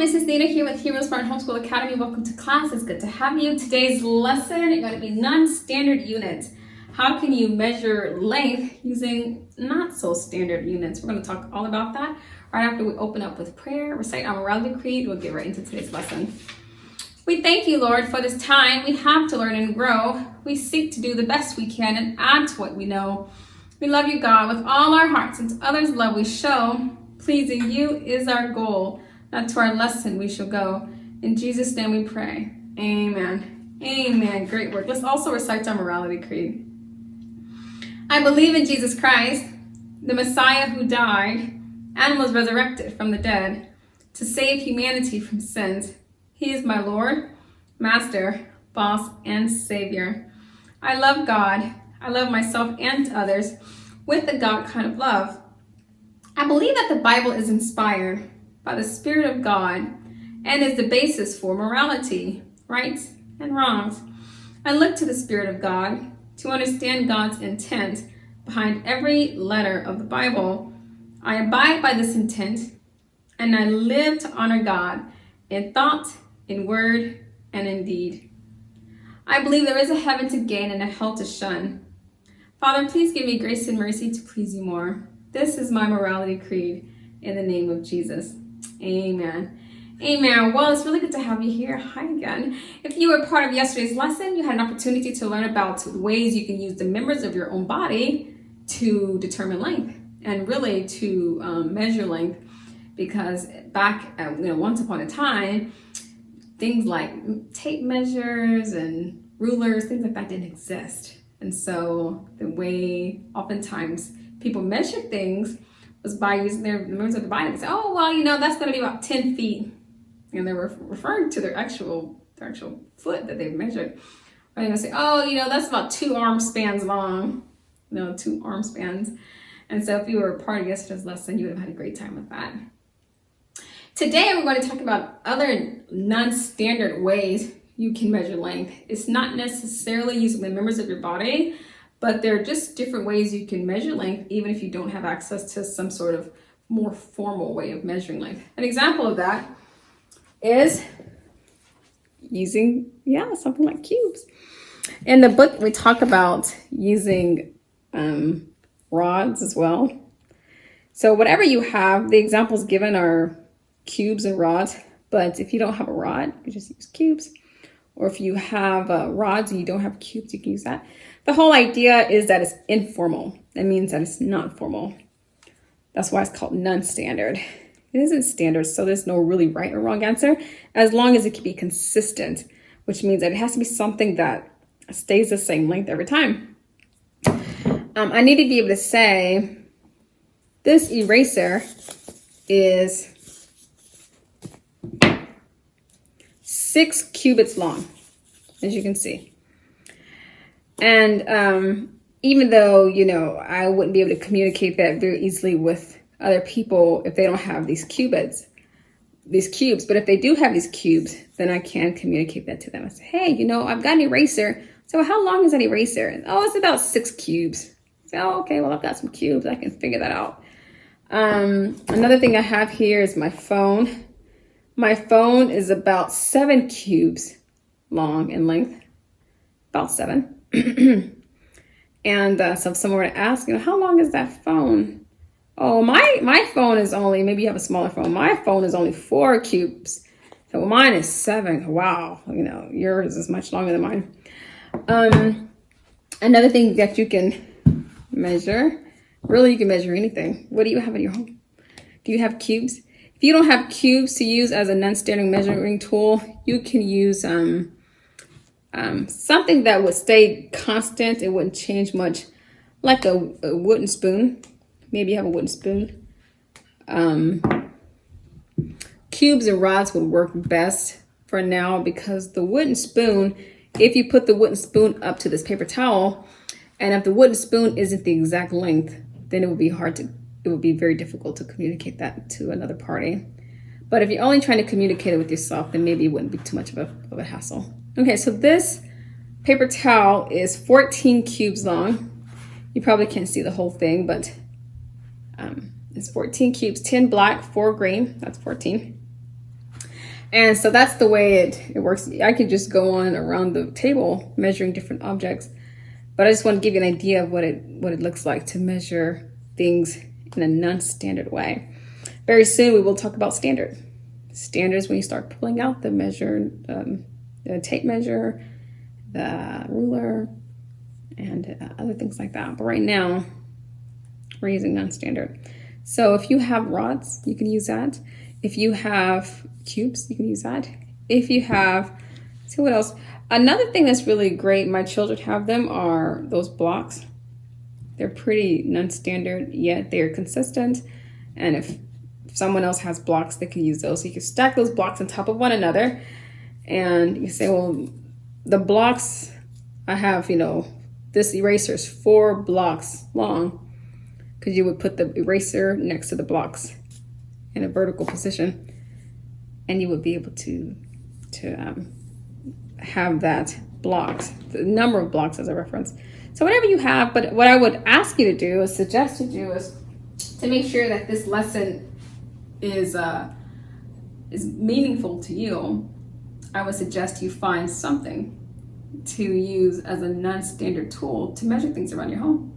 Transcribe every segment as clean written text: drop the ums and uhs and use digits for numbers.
Mrs. Nina here with Heroesmart Homeschool Academy. Welcome to class. It's good to have you. Today's lesson is going to be non-standard units. How can you measure length using not so standard units? We're going to talk all about that right after we open up with prayer, recite our morality creed. We'll get right into today's lesson. We thank you, Lord, for this time we have to learn and grow. We seek to do the best we can and add to what we know. We love you, God, with all our hearts, and to others' love we show. Pleasing you is our goal. Not to our lesson we shall go. In Jesus' name we pray. Amen. Amen. Great work. Let's also recite our morality creed. I believe in Jesus Christ, the Messiah who died and was resurrected from the dead to save humanity from sins. He is my Lord, Master, Boss, and Savior. I love God. I love myself and others with the God kind of love. I believe that the Bible is inspired by the Spirit of God and is the basis for morality, rights, and wrongs. I look to the Spirit of God to understand God's intent behind every letter of the Bible. I abide by this intent, and I live to honor God in thought, in word, and in deed. I believe there is a heaven to gain and a hell to shun. Father, please give me grace and mercy to please you more. This is my morality creed in the name of Jesus. Amen. Amen. Well, it's really good to have you here. Hi again. If you were part of yesterday's lesson, you had an opportunity to learn about ways you can use the members of your own body to determine length and really to measure length, because back once upon a time, things like tape measures and rulers, things like that didn't exist. And so the way oftentimes people measure things was by using their members of the body. They say, oh, well, that's going to be about 10 feet. And they were referring to their actual foot that they measured. Or they're going to say, oh, that's about 2 arm spans long. 2 arm spans. And so if you were a part of yesterday's lesson, you would have had a great time with that. Today, we're going to talk about other non-standard ways you can measure length. It's not necessarily using the members of your body, but there are just different ways you can measure length, even if you don't have access to some sort of more formal way of measuring length. An example of that is using, something like cubes. In the book, we talk about using rods as well. So whatever you have, the examples given are cubes and rods, but if you don't have a rod, you just use cubes. Or if you have rods and you don't have cubes, you can use that. The whole idea is that it's informal. That means that it's not formal. That's why it's called non-standard. It isn't standard, so there's no really right or wrong answer, as long as it can be consistent, which means that it has to be something that stays the same length every time. I need to be able to say, this eraser is 6 cubits long, as you can see. And even though, I wouldn't be able to communicate that very easily with other people if they don't have these cubes, but if they do have these cubes, then I can communicate that to them. I say, hey, I've got an eraser. So how long is that eraser? Oh, it's about 6 cubes. So, okay, well, I've got some cubes. I can figure that out. Another thing I have here is my phone. My phone is about 7 cubes long in length, about 7. And so if someone were to ask, how long is that phone? Oh, my phone is only, maybe you have a smaller phone. My phone is only 4 cubes. So mine is 7. Wow. Yours is much longer than mine. Another thing that you can measure, really you can measure anything. What do you have in your home? Do you have cubes? If you don't have cubes to use as a non-standard measuring tool, you can use something that would stay constant. It wouldn't change much, like a wooden spoon. Maybe you have a wooden spoon. Cubes and rods would work best for now, because the wooden spoon, if you put the wooden spoon up to this paper towel, and if the wooden spoon isn't the exact length, then it would be very difficult to communicate that to another party. But if you're only trying to communicate it with yourself, then maybe it wouldn't be too much of a hassle. Okay, so this paper towel is 14 cubes long. You probably can't see the whole thing, but it's 14 cubes, 10 black, 4 green, that's 14. And so that's the way it works. I could just go on around the table measuring different objects, but I just want to give you an idea of what it looks like to measure things in a non-standard way. Very soon we will talk about standard. Standards when you start pulling out the measure, the tape measure, the ruler, and other things like that. But right now we're using non-standard. So if you have rods, you can use that. If you have cubes, you can use that. If you have, see what else? Another thing that's really great, my children have them, are those blocks. They're pretty non-standard, yet they're consistent. And if someone else has blocks, they can use those. So you can stack those blocks on top of one another. And you say, well, the blocks I have, this eraser is 4 blocks long, because you would put the eraser next to the blocks in a vertical position, and you would be able to have that blocks, the number of blocks as a reference. So whatever you have, but what I would ask you to do, is suggest to do, is to make sure that this lesson is meaningful to you. I would suggest you find something to use as a non-standard tool to measure things around your home.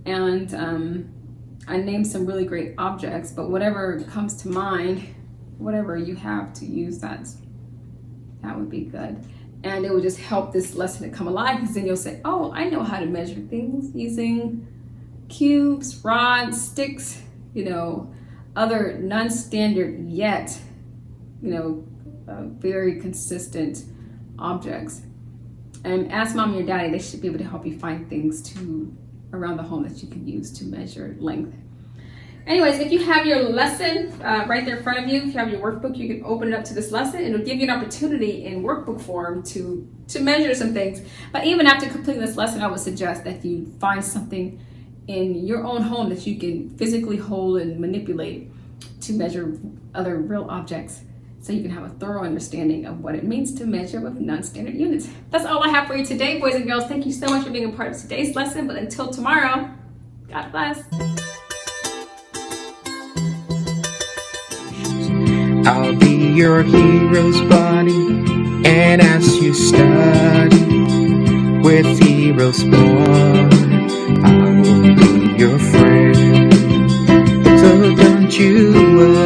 And I named some really great objects, but whatever comes to mind, whatever you have to use, that would be good. And it would just help this lesson to come alive, because then you'll say, oh, I know how to measure things using cubes, rods, sticks, other non-standard yet, very consistent objects. And ask mom and your daddy, they should be able to help you find things around the home that you can use to measure length. Anyways, if you have your lesson right there in front of you, if you have your workbook, you can open it up to this lesson, and it'll give you an opportunity in workbook form to measure some things. But even after completing this lesson, I would suggest that you find something in your own home that you can physically hold and manipulate to measure other real objects, so you can have a thorough understanding of what it means to measure with non-standard units. That's all I have for you today, boys and girls. Thank you so much for being a part of today's lesson. But until tomorrow, God bless. I'll be your hero's buddy, and as you study with Heroesmart, I will be your friend. So don't you worry.